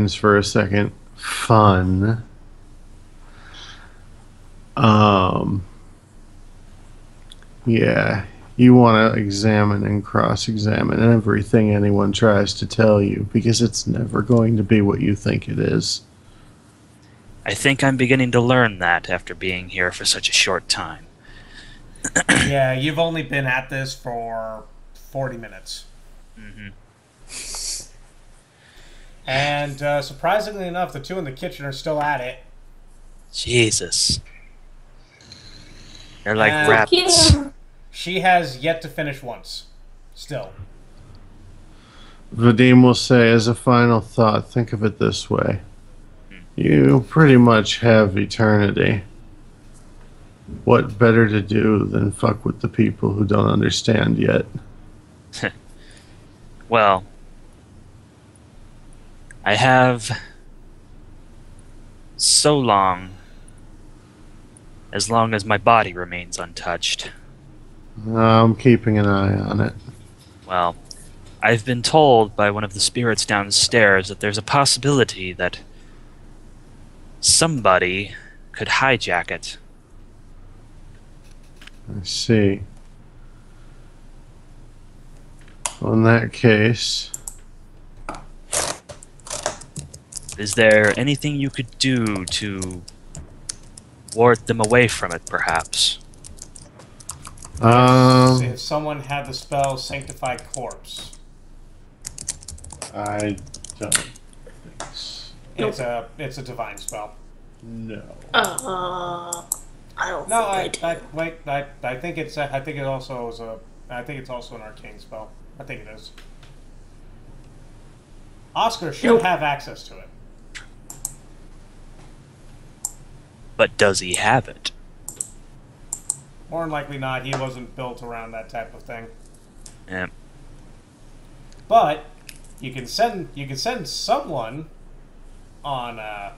minds for a second. Fun. Yeah, you want to examine and cross-examine everything anyone tries to tell you, because it's never going to be what you think it is. I think I'm beginning to learn that after being here for such a short time. Yeah, you've only been at this for 40 minutes. Mm-hmm. And surprisingly enough, the two in the kitchen are still at it. Jesus. They're like And rabbits. she has yet to finish once. Still. Vadim will say, as a final thought, think of it this way. You pretty much have eternity. What better to do than fuck with the people who don't understand yet? Well, I have so long as my body remains untouched. I'm keeping an eye on it. Well, I've been told by one of the spirits downstairs that there's a possibility that somebody could hijack it. I see. Well, in that case... Is there anything you could do to ward them away from it, perhaps? If someone had the spell Sanctify Corpse. I don't think so. It's a divine spell. No. I don't No, think I think it's also an arcane spell. I think it is. Oscar should have access to it. But does he have it? More than likely not. He wasn't built around that type of thing. Yeah. But you can send someone on a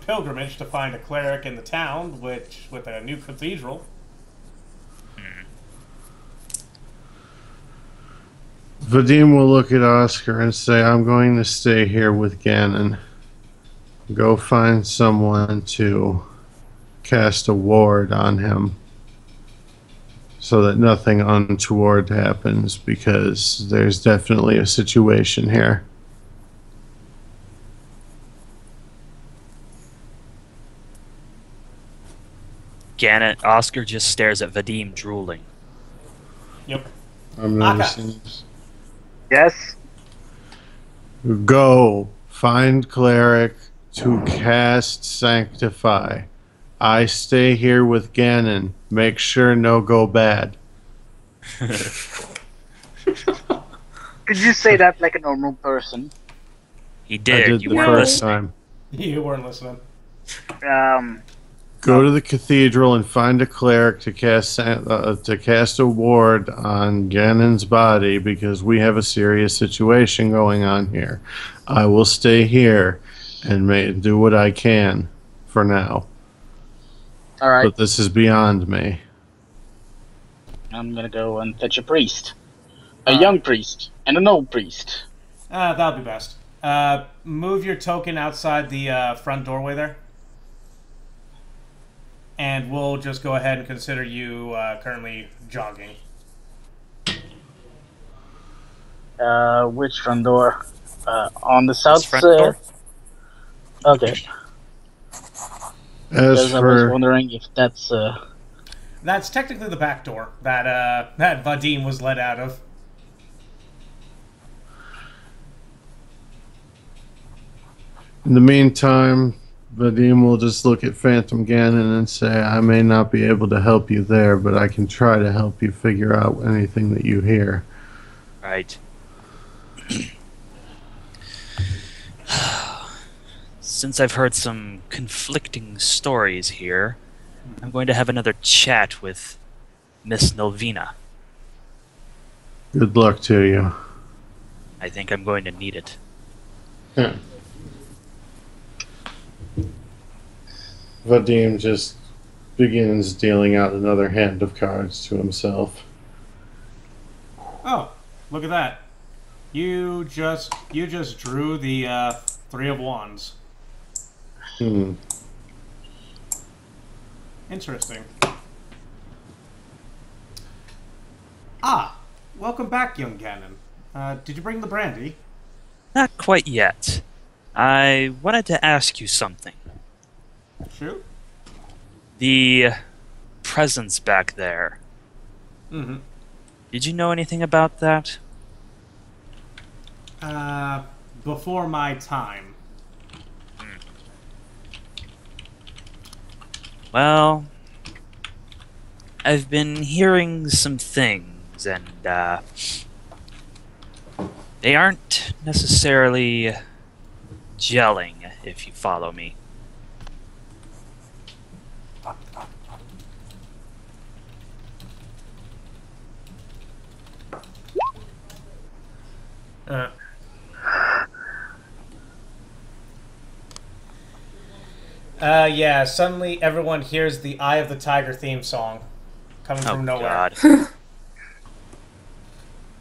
pilgrimage to find a cleric in the town, with a new cathedral. Vadim will look at Oscar and say, I'm going to stay here with Gannon. Go find someone to cast a ward on him so that nothing untoward happens, because there's definitely a situation here. Gannon, Oscar just stares at Vadim, drooling. Yep. I'm noticing this. Yes? Go find cleric to cast Sanctify. I stay here with Gannon. Make sure no go bad. Could you say that like a normal person? He I did. did You the weren't first listening. time. You weren't listening. Go to the cathedral and find a cleric to cast a ward on Gannon's body, because we have a serious situation going on here. I will stay here and do what I can for now. All right. But this is beyond me. I'm gonna go and fetch a priest. A young priest and an old priest. That'll be best. Move your token outside the front doorway there. And we'll just go ahead and consider you currently jogging. Which front door? On the south front door? Okay. As I was for wondering if that's That's technically the back door that Vadim was let out of. in the meantime, Vadim will just look at Phantom Gannon and say, I may not be able to help you there, but I can try to help you figure out anything that you hear. Right. Since I've heard some conflicting stories here, I'm going to have another chat with Miss Nelvina. Good luck to you. I think I'm going to need it. Vadim just begins dealing out another hand of cards to himself. Oh, look at that! You just drew the Three of Wands. Hmm. Interesting. Ah, welcome back, young Gannon. Did you bring the brandy? Not quite yet. I wanted to ask you something. Shoot. The presence back there. Mm-hmm. Did you know anything about that? Before my time. Well, I've been hearing some things, and they aren't necessarily gelling, if you follow me. Yeah, suddenly everyone hears the Eye of the Tiger theme song coming from nowhere. God.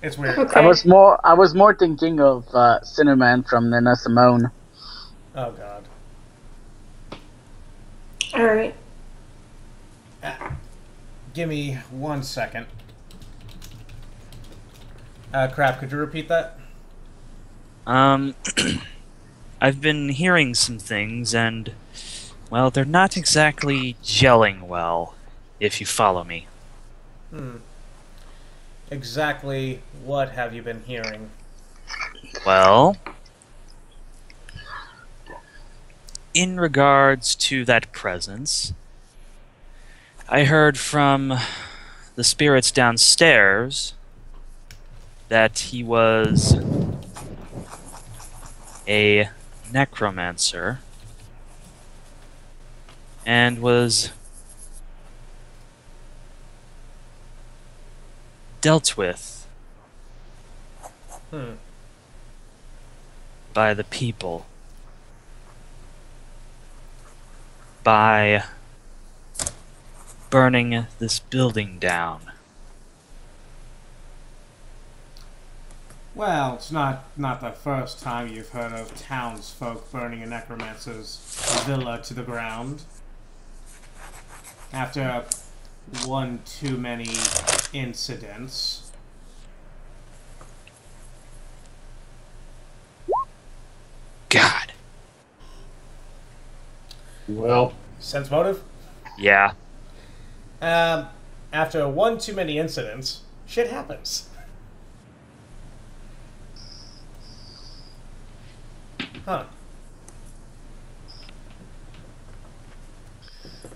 It's weird. Okay. I was more thinking of Cinnamon from Nina Simone. Oh, God. Alright. Give me 1 second. Crap, could you repeat that? I've been hearing some things, and, well, they're not exactly gelling well, if you follow me. Exactly what have you been hearing? Well, in regards to that presence, I heard from the spirits downstairs that he was a necromancer and was dealt with by the people by burning this building down. Well, it's not the first time you've heard of townsfolk burning a necromancer's villa to the ground. After one too many incidents. God. Well, Sense motive? Yeah. After one too many incidents, shit happens. Huh.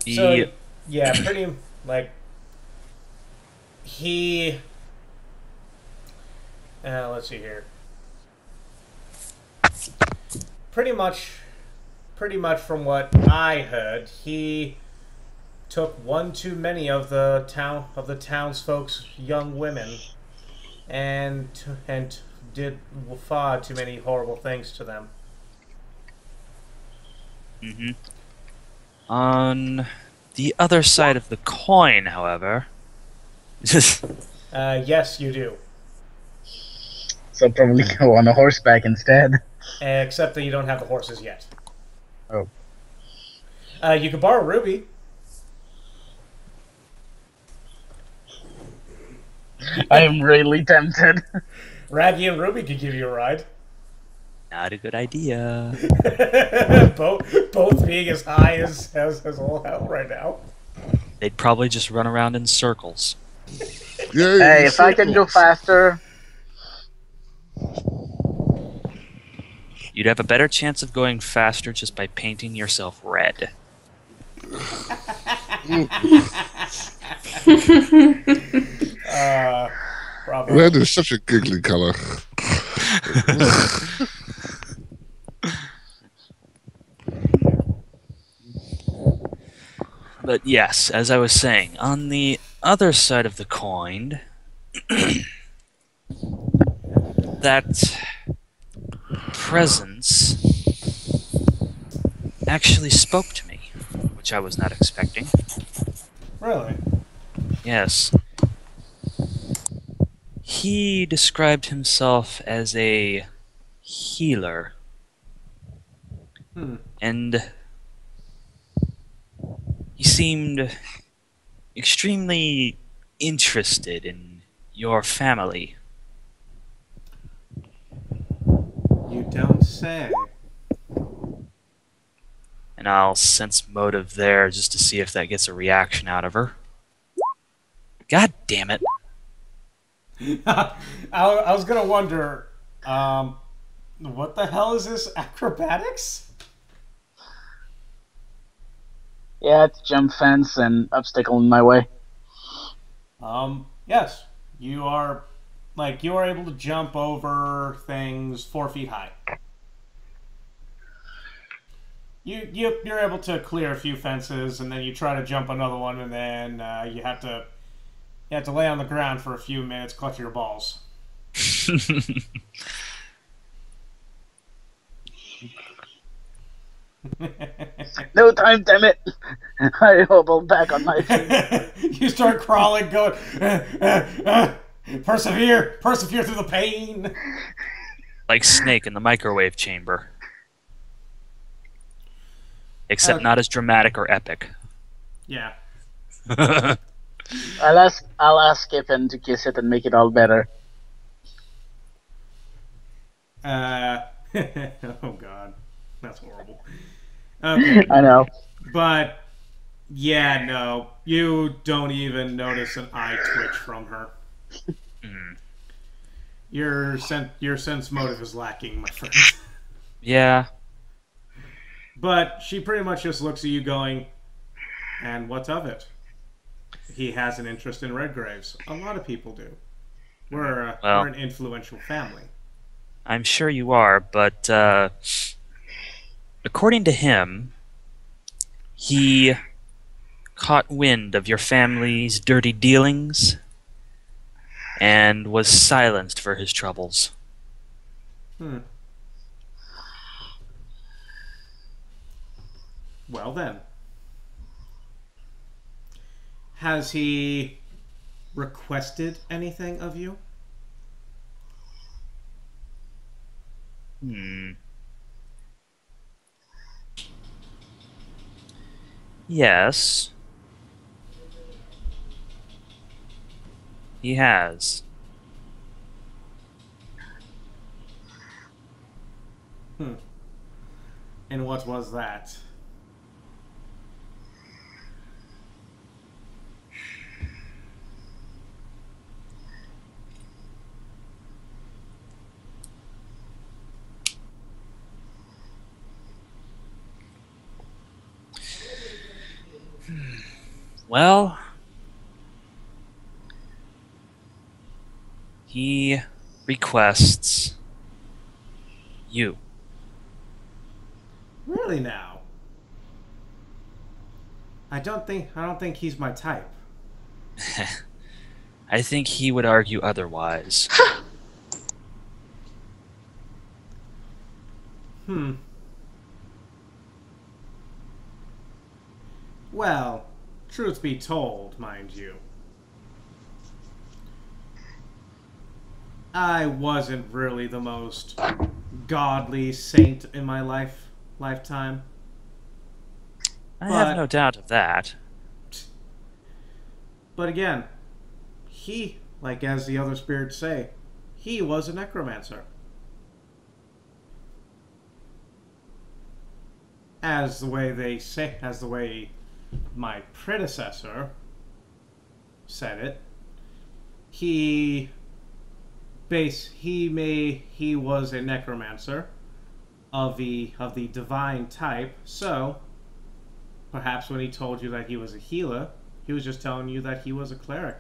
So, yeah, pretty, like, he... let's see here. Pretty much from what I heard, he took one too many of the townsfolk's young women and did far too many horrible things to them. Mm-hmm. On the other side of the coin, however... Yes, you do. So probably go on a horseback instead. Except that you don't have the horses yet. Oh. You could borrow Ruby. I am really tempted. Raggy and Ruby could give you a ride. Not a good idea. both being as high as all hell right now. They'd probably just run around in circles. Yeah, Hey, if I can go faster... You'd have a better chance of going faster just by painting yourself red. Probably. Red is such a giggly color. But yes, as I was saying, on the other side of the coin, that presence actually spoke to me, which I was not expecting. Really? Yes. He described himself as a healer. And he seemed extremely interested in your family. You don't say. And I'll sense motive there just to see if that gets a reaction out of her. God damn it. I was gonna wonder, what the hell is this acrobatics? Yeah, it's jump fence and obstacle in my way. Yes, you are able to jump over things 4 feet high. You're able to clear a few fences, and then you try to jump another one, and then you have to lay on the ground for a few minutes, clutch your balls. No time, damn it! I hobble back on my feet. You start crawling, going, persevere through the pain. Like Snake in the microwave chamber. Except not as dramatic or epic. Yeah. I'll ask Ipin to kiss it and make it all better. Oh god, that's horrible. Okay. I know. But yeah, no, you don't even notice an eye twitch from her. Your sense motive is lacking, my friend. Yeah. But she pretty much just looks at you going, and what's of it? He has an interest in red graves. A lot of people do. We're an influential family. I'm sure you are, but according to him, he caught wind of your family's dirty dealings and was silenced for his troubles. Well then. Has he requested anything of you? Yes. He has. And what was that? Well, he requests you. Really now? I don't think he's my type. I think he would argue otherwise. Well, truth be told, mind you, I wasn't really the most godly saint in my lifetime. I have no doubt of that. But again, he, like as the other spirits say, he was a necromancer. As the way my predecessor said it, he was a necromancer of the divine type. So perhaps when he told you that he was a healer, he was just telling you that he was a cleric.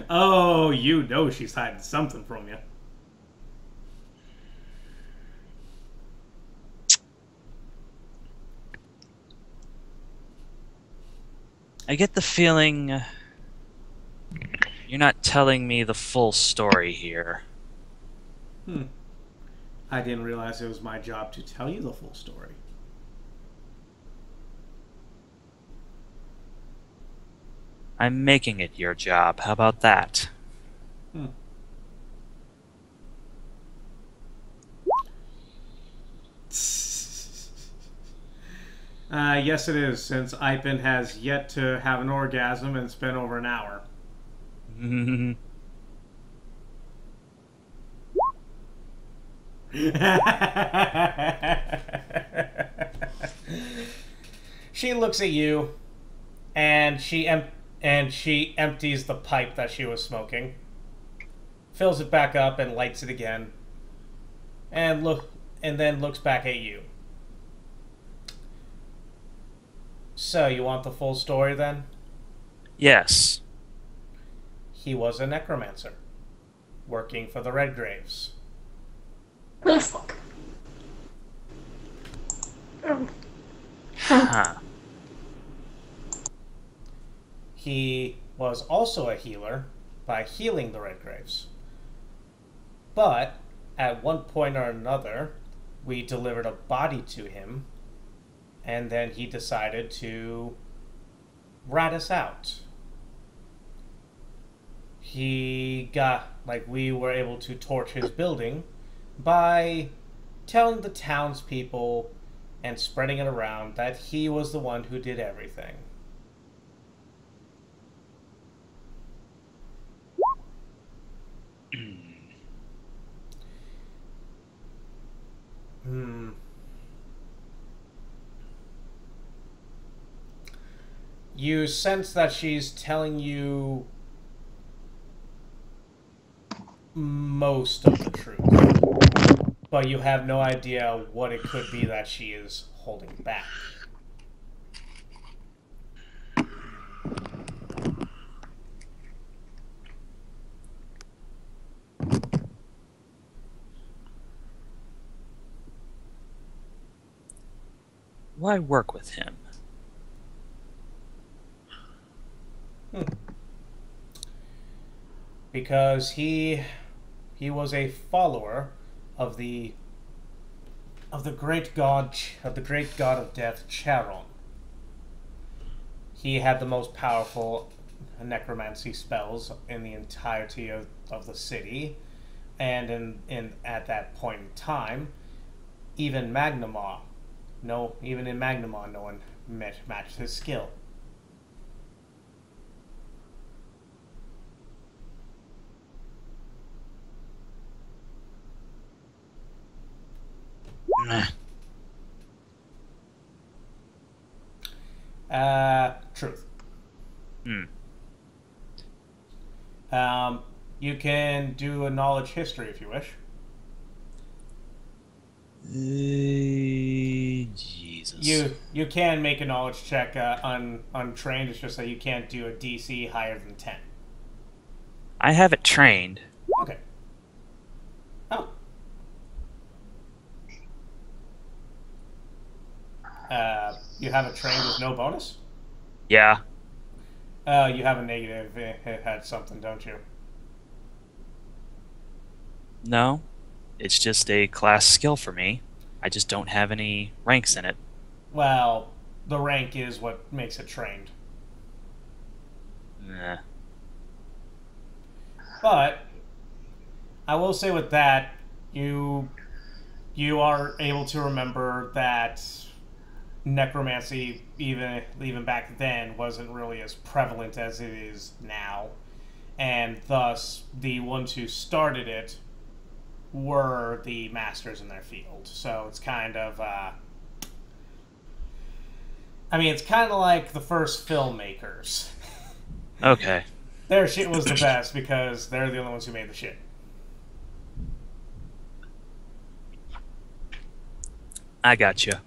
Oh, you know she's hiding something from you. I get the feeling you're not telling me the full story here. I didn't realize it was my job to tell you the full story. I'm making it your job. How about that? Yes, it is, since Ipin has yet to have an orgasm and it's been over an hour. She looks at you, and she empties the pipe that she was smoking, fills it back up, and lights it again, and then looks back at you. So, you want the full story then? Yes. He was a necromancer, working for the Redgraves. What the fuck? Huh. He was also a healer by healing the Redgraves. But, at one point or another, we delivered a body to him, and then he decided to rat us out. We were able to torch his building by telling the townspeople and spreading it around that he was the one who did everything. You sense that she's telling you most of the truth, but you have no idea what it could be that she is holding back. Why work with him? Because he was a follower of the great god of death, Charon. He had the most powerful necromancy spells in the entirety of the city, and at that point in time, even in Magnamar, no one matched his skill. Truth. You can do a knowledge history if you wish. Jesus. You can make a knowledge check untrained. It's just that you can't do a DC higher than 10. I have it trained. Okay. Oh. You have it trained with no bonus? Yeah. You have a negative. It had something, don't you? No. It's just a class skill for me. I just don't have any ranks in it. Well, the rank is what makes it trained. Nah. But I will say with that, you are able to remember that necromancy, even back then, wasn't really as prevalent as it is now, and thus the ones who started it were the masters in their field. So it's kind of, it's kind of like the first filmmakers. Okay. Their shit was the best because they're the only ones who made the shit. I gotcha.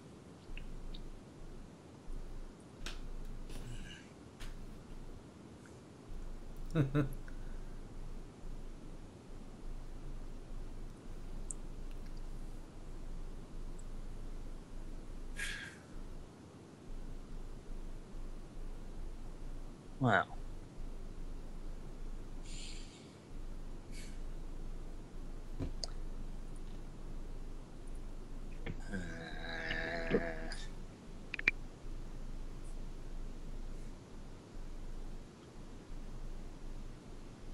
Well.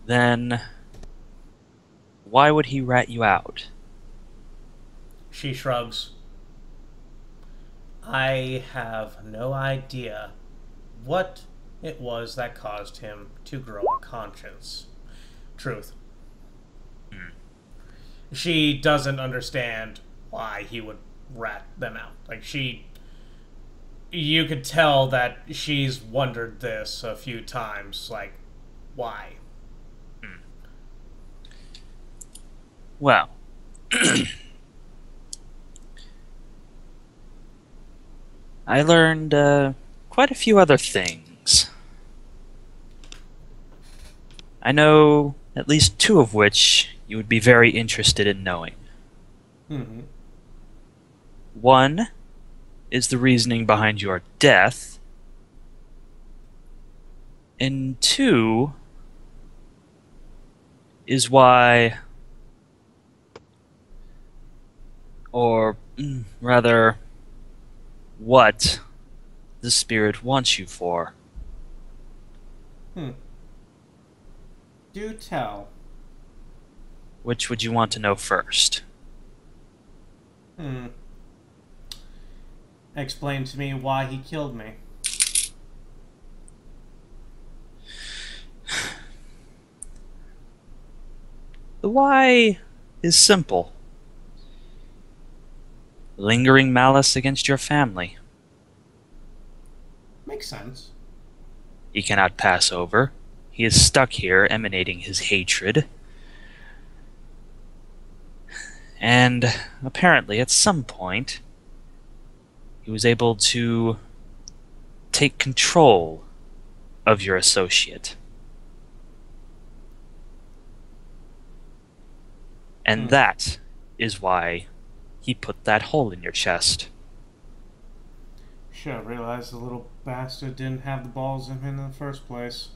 then why would he rat you out? She shrugs. I have no idea what it was that caused him to grow a conscience. Truth. She doesn't understand why he would rat them out. Like, you could tell that she's wondered this a few times. Like, why? Well, I learned quite a few other things. I know at least two of which you would be very interested in knowing. Mm-hmm. One is the reasoning behind your death, and two is why, or rather, what the spirit wants you for. Do tell. Which would you want to know first? Explain to me why he killed me. The why is simple. Lingering malice against your family. Makes sense. He cannot pass over. He is stuck here, emanating his hatred. And apparently, at some point, he was able to take control of your associate. And that is why he put that hole in your chest. Should have realized the little bastard didn't have the balls in him in the first place.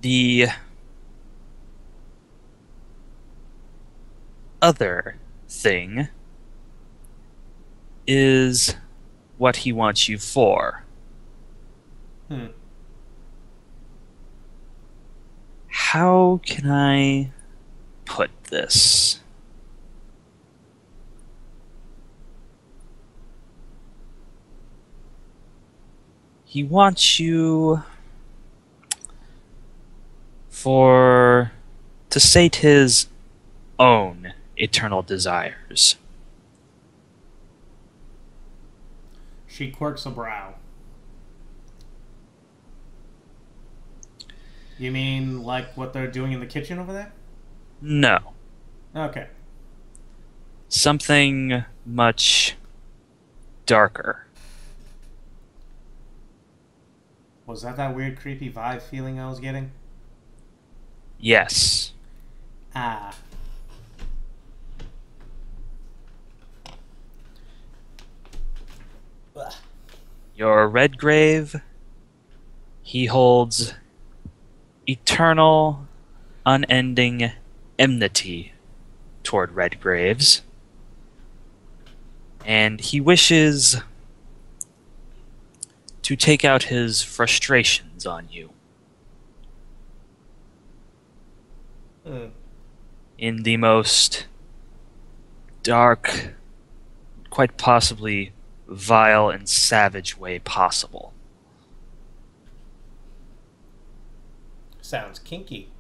The other thing is what he wants you for. How can I put this? He wants you to sate his own eternal desires. She quirks a brow. You mean like what they're doing in the kitchen over there? No. Okay. Something much darker. Was that weird creepy vibe feeling I was getting? Yes. Ah. Ugh. Your Redgrave, he holds eternal, unending enmity toward Redgraves. And he wishes to take out his frustrations on you. In the most dark, quite possibly vile and savage way possible. Sounds kinky.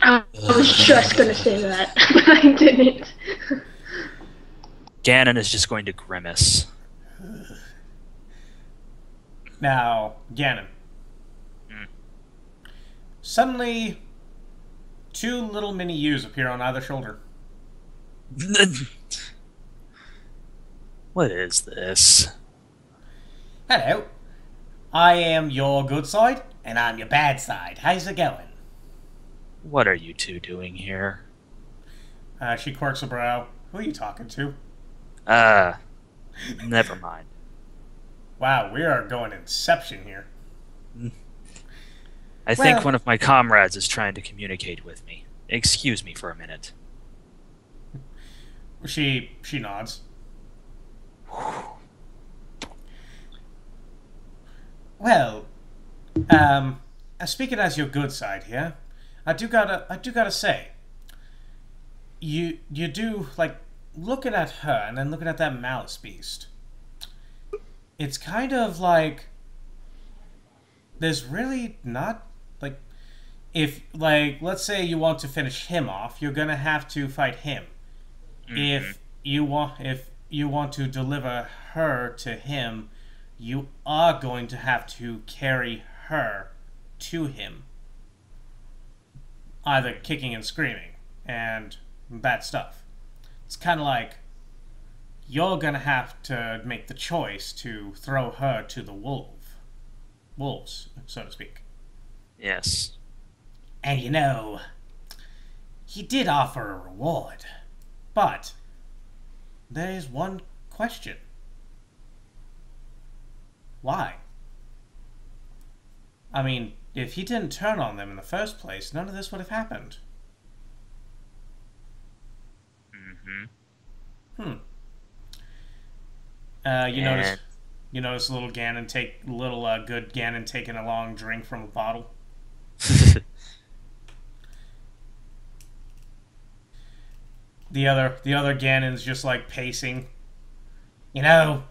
I was just gonna say that, but I didn't. Gannon is just going to grimace. Now, Gannon. Suddenly, two little mini U's appear on either shoulder. What is this? Hello. I am your good side, and I'm your bad side. How's it going? What are you two doing here? She quirks a brow. Who are you talking to? Never mind. Wow, we are going Inception here. I think one of my comrades is trying to communicate with me. Excuse me for a minute. She nods. Well, speaking as your good side here, I do gotta say, you do like looking at her and then looking at that malice beast. It's kind of like there's really not like if like let's say you want to finish him off, you're gonna have to fight him. If you want to deliver her to him, you are going to have to carry her to him. Either kicking and screaming and bad stuff. It's kind of like you're going to have to make the choice to throw her to the wolves, so to speak. Yes. And you know, he did offer a reward, but there is one question. Why? I mean, if he didn't turn on them in the first place, none of this would have happened. You notice little Gannon good Gannon taking a long drink from a bottle. The other Gannon's just like pacing. You know,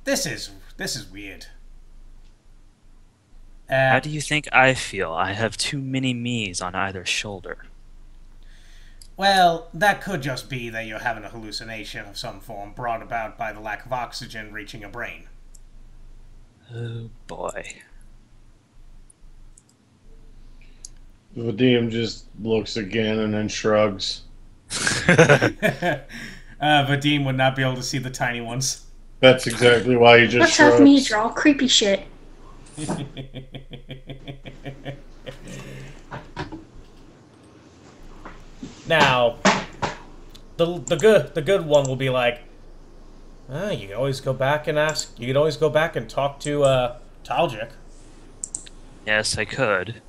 this is weird. How do you think I feel? I have too many me's on either shoulder. Well, that could just be that you're having a hallucination of some form brought about by the lack of oxygen reaching your brain. Oh boy. Vadim just looks again and then shrugs. Vadim would not be able to see the tiny ones. That's exactly why he just Let's shrugs. have me draw creepy shit. Now, the good one will be like, you can always go back and ask. You can always go back and talk to Talgic. Yes, I could.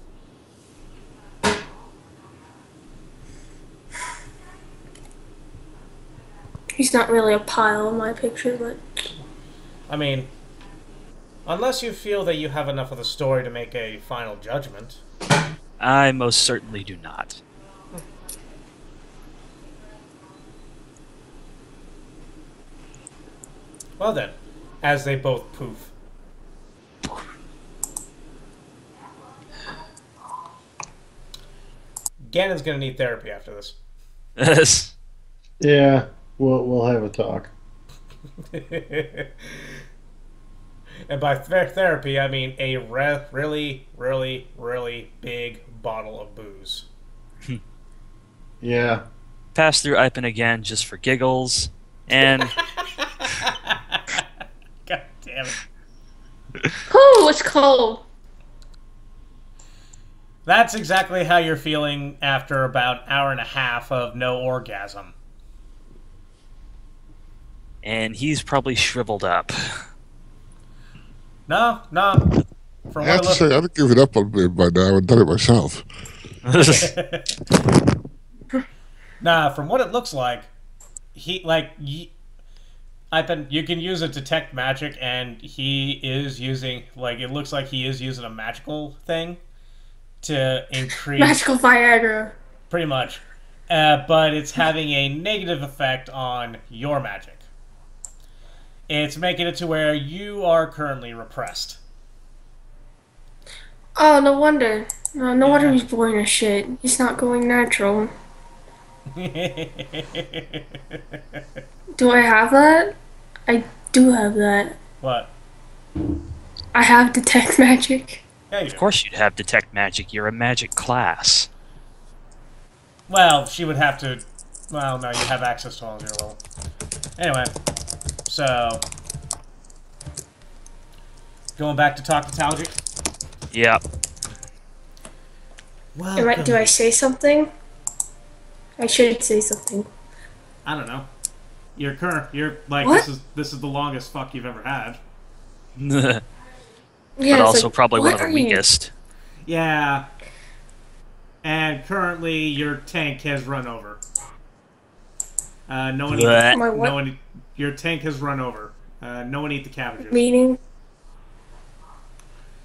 He's not really a pile in my picture, but... I mean, unless you feel that you have enough of the story to make a final judgment. I most certainly do not. Well then, as they both poof. Gannon's gonna need therapy after this. Yes. Yeah, we'll have a talk. And by therapy, I mean a really, really, really big bottle of booze. Yeah. Pass through Ipin again just for giggles, and... God damn it. Oh, it's cold. That's exactly how you're feeling after about an hour and a half of no orgasm. And he's probably shriveled up. No. From I have to say, I'd give it up on me by now and done it myself. Nah, from what it looks like, you can use a detect magic, and he is using, like, it looks like he is using a magical thing to increase... Magical Viagra. Pretty much. But it's having a negative effect on your magic. It's making it to where you are currently repressed. Oh, no wonder. No wonder he's boring as shit. He's not going natural. Do I have that? I do have that. What? I have detect magic. Yeah, you Of do. course you'd have detect magic. You're a magic class. Well, she would have to... Well, no, you have access to all of your level. Anyway, so... Going back to talk to Talgic? Yeah. Well, Do I say something? I should say something. I don't know. You're like, What? this is the longest fuck you've ever had. But Yeah, it's also like, probably one what of the are you- weakest. Yeah. And currently your tank has run over. No one. Blech. My what? No one. Your tank has run over. No one eat the cabbages. Meaning?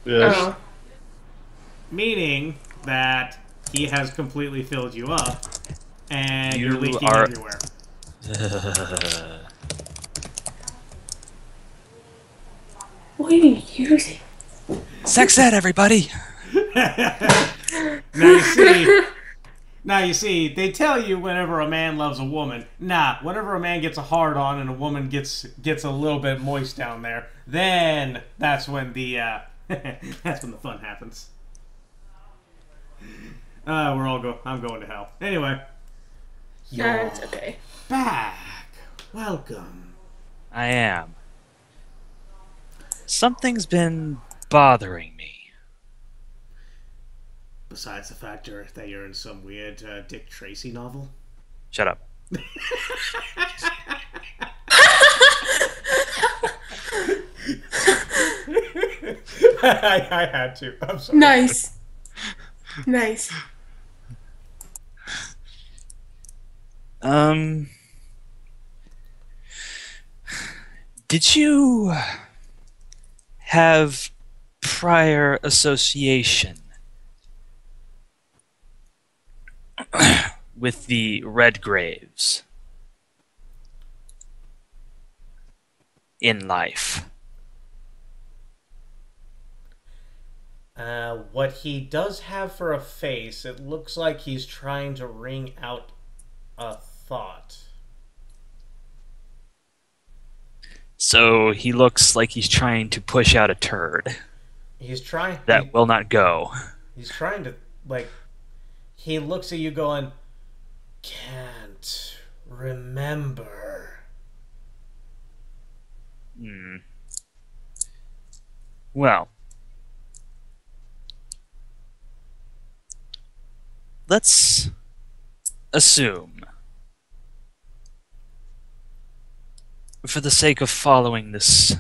Yes. Oh. Meaning that he has completely filled you up, and You you're leaking are- everywhere. What are you using? Sex ed, everybody! Now you see, they tell you whenever a man loves a woman. Nah, whenever a man gets a hard on and a woman gets a little bit moist down there, then that's when the that's when the fun happens. I'm going to hell. Anyway, you're It's okay. back. Welcome. I am. Something's been bothering me. Besides the factor that you're in some weird Dick Tracy novel. Shut up. I had to. I'm sorry. Nice. Nice. Did you have prior association with the Redgraves in life? What he does have for a face, it looks like he's trying to wring out a thought. So he looks like he's trying to push out a turd He's trying. that will not go. He's trying to, like, he looks at you going, can't remember. Well, let's assume, for the sake of following this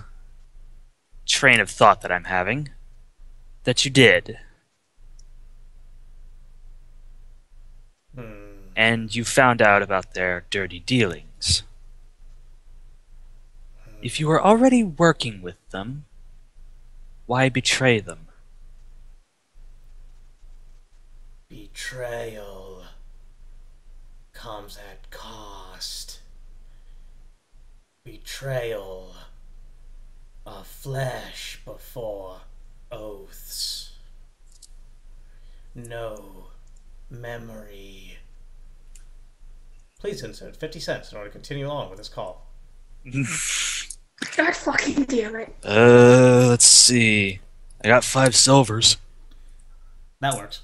train of thought that I'm having, that you did. And you found out about their dirty dealings. If you were already working with them, why betray them? Betrayal comes at cost. Betrayal of flesh before oaths. No memory. Please insert 50 cents in order to continue on with this call. God fucking damn it. Let's see. I got 5 silvers. That works.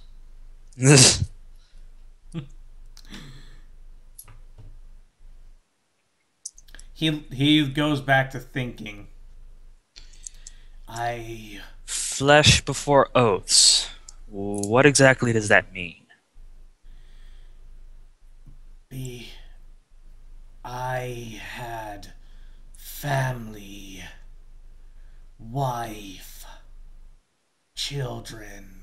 He goes back to thinking. Flesh before oaths. What exactly does that mean? I had family, wife, children.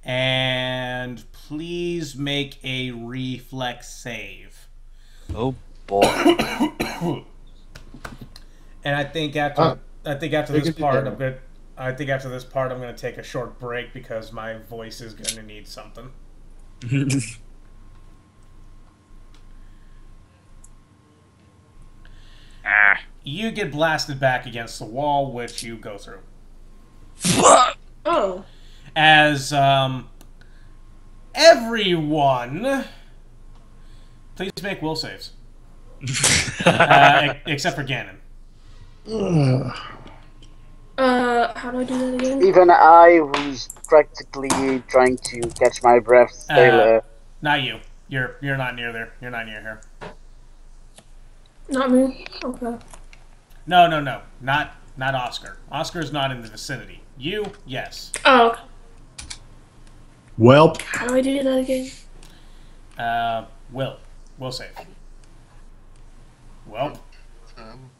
And please make a reflex save. Oh boy. And I think after this part, I'm gonna take a short break because my voice is gonna need something. You get blasted back against the wall, which you go through. Oh. As everyone, please make will saves, except for Gannon. How do I do that again? Even I, who's practically trying to catch my breath, still. Not you. You're not near there. You're not near here. Not me? Okay. No. Not Oscar. Oscar's not in the vicinity. You, yes. Oh, okay. Welp. How do I do that again? Will save. Well. 10,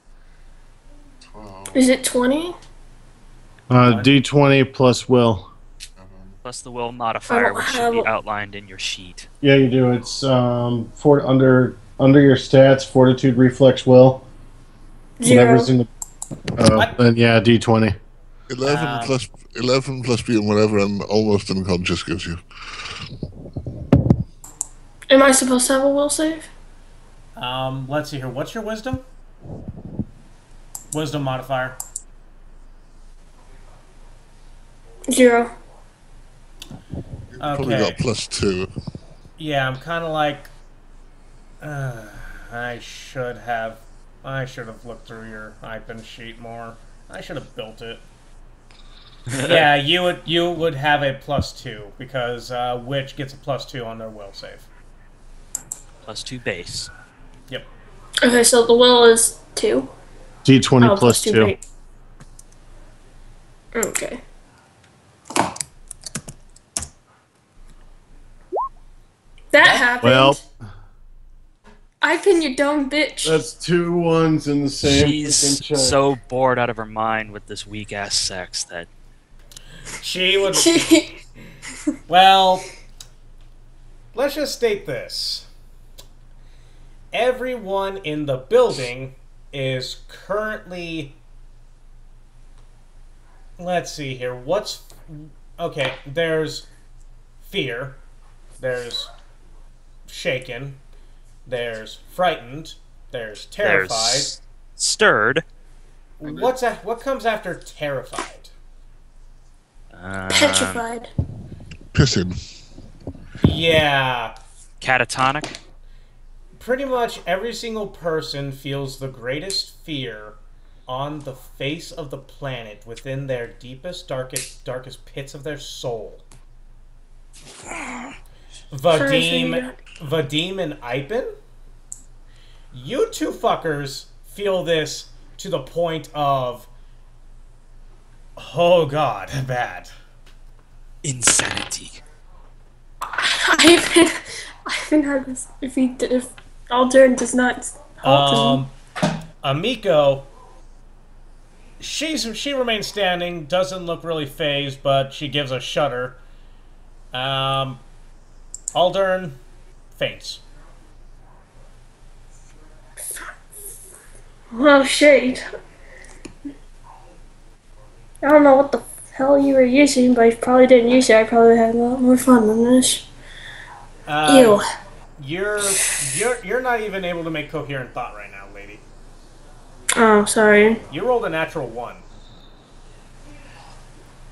12, Is it 20? D20 plus will. 7, plus the will modifier, which should be outlined in your sheet. Yeah, you do. It's under your stats, fortitude, reflex, will. 0. Whatever's in the. Then yeah, D20. 11 plus being whatever and almost unconscious gives you. Am I supposed to have a will save? Let's see here. What's your wisdom? Wisdom modifier. 0. Probably got +2. Yeah, I'm kind of like. I should have looked through your Ipin sheet more. I should have built it. Yeah, you would have a +2 because Witch gets a +2 on their will save. +2 base. Yep. Okay, so the will is 2. D20 plus 2. Base. Okay. That happened. Well, Ipin, you dumb bitch. that's 2 1s in the same. She's check. so bored out of her mind with this weak ass sex that She would. Well, let's just state this. Everyone in the building is currently... Let's see here. Okay, there's fear. There's shaken. There's frightened. There's terrified. there's stirred. What comes after terrified? Petrified. Pissing. Yeah. Catatonic. Pretty much every single person feels the greatest fear on the face of the planet within their deepest, darkest pits of their soul. Vadim and Ipin? You two fuckers feel this to the point of, oh god, bad. Insanity. I haven't had this. If Aldern does not halt Amiko, she remains standing, doesn't look really phased, but she gives a shudder. Aldern faints. Well, shit. I don't know what the hell you were using, but if you probably didn't use it, I probably had a lot more fun than this. Ew. You're not even able to make coherent thought right now, lady. Oh, sorry. You rolled a natural 1.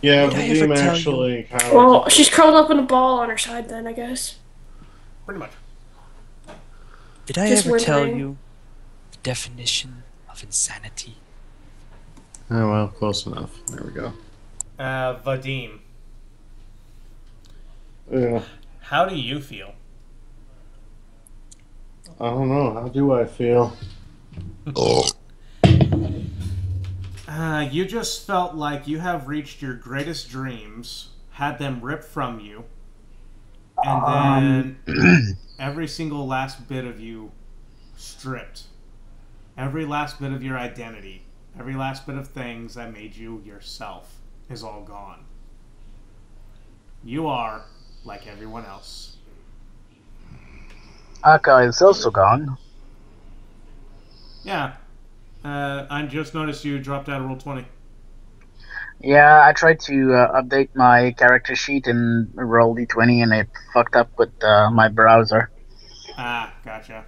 Yeah, Did I ever Vadim tell actually kind of. Well, she's curled up in a ball on her side then, I guess. Pretty much. Did I Just ever tell wondering. you the definition of insanity? Oh, well, close enough. There we go. Vadim, Yeah. how do you feel? I don't know. How do I feel? Oh, You just felt like you have reached your greatest dreams, had them ripped from you, and then every single last bit of you stripped. Every last bit of your identity, every last bit of things that made you yourself is all gone. You are like everyone else. Aka is also gone. Yeah. I just noticed you dropped out of roll 20. Yeah, I tried to update my character sheet and roll d20 and it fucked up with my browser. Ah, gotcha.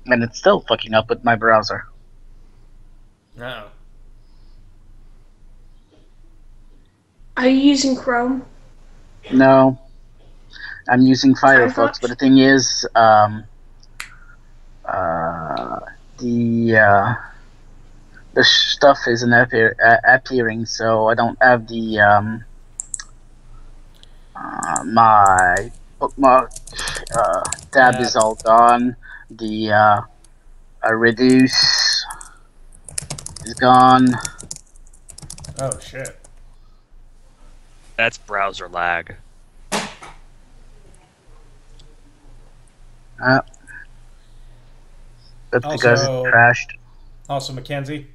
And it's still fucking up with my browser. Uh-oh. Are you using Chrome? No. I'm using Firefox, Firefox? but the thing is, the stuff isn't appearing, so I don't have the my bookmark tab is all gone. The reduce is gone. Oh, shit. That's browser lag. That's because Also- it crashed. Also, MacKenzie,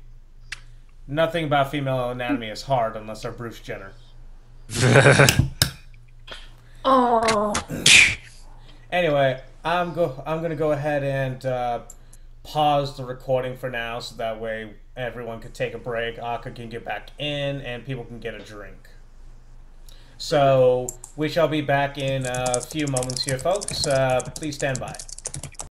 nothing about female anatomy is hard unless they're Bruce Jenner. Oh. Anyway, I'm gonna go ahead and pause the recording for now, so that way everyone can take a break. Aka can get back in, and people can get a drink. So we shall be back in a few moments here, folks. Please stand by.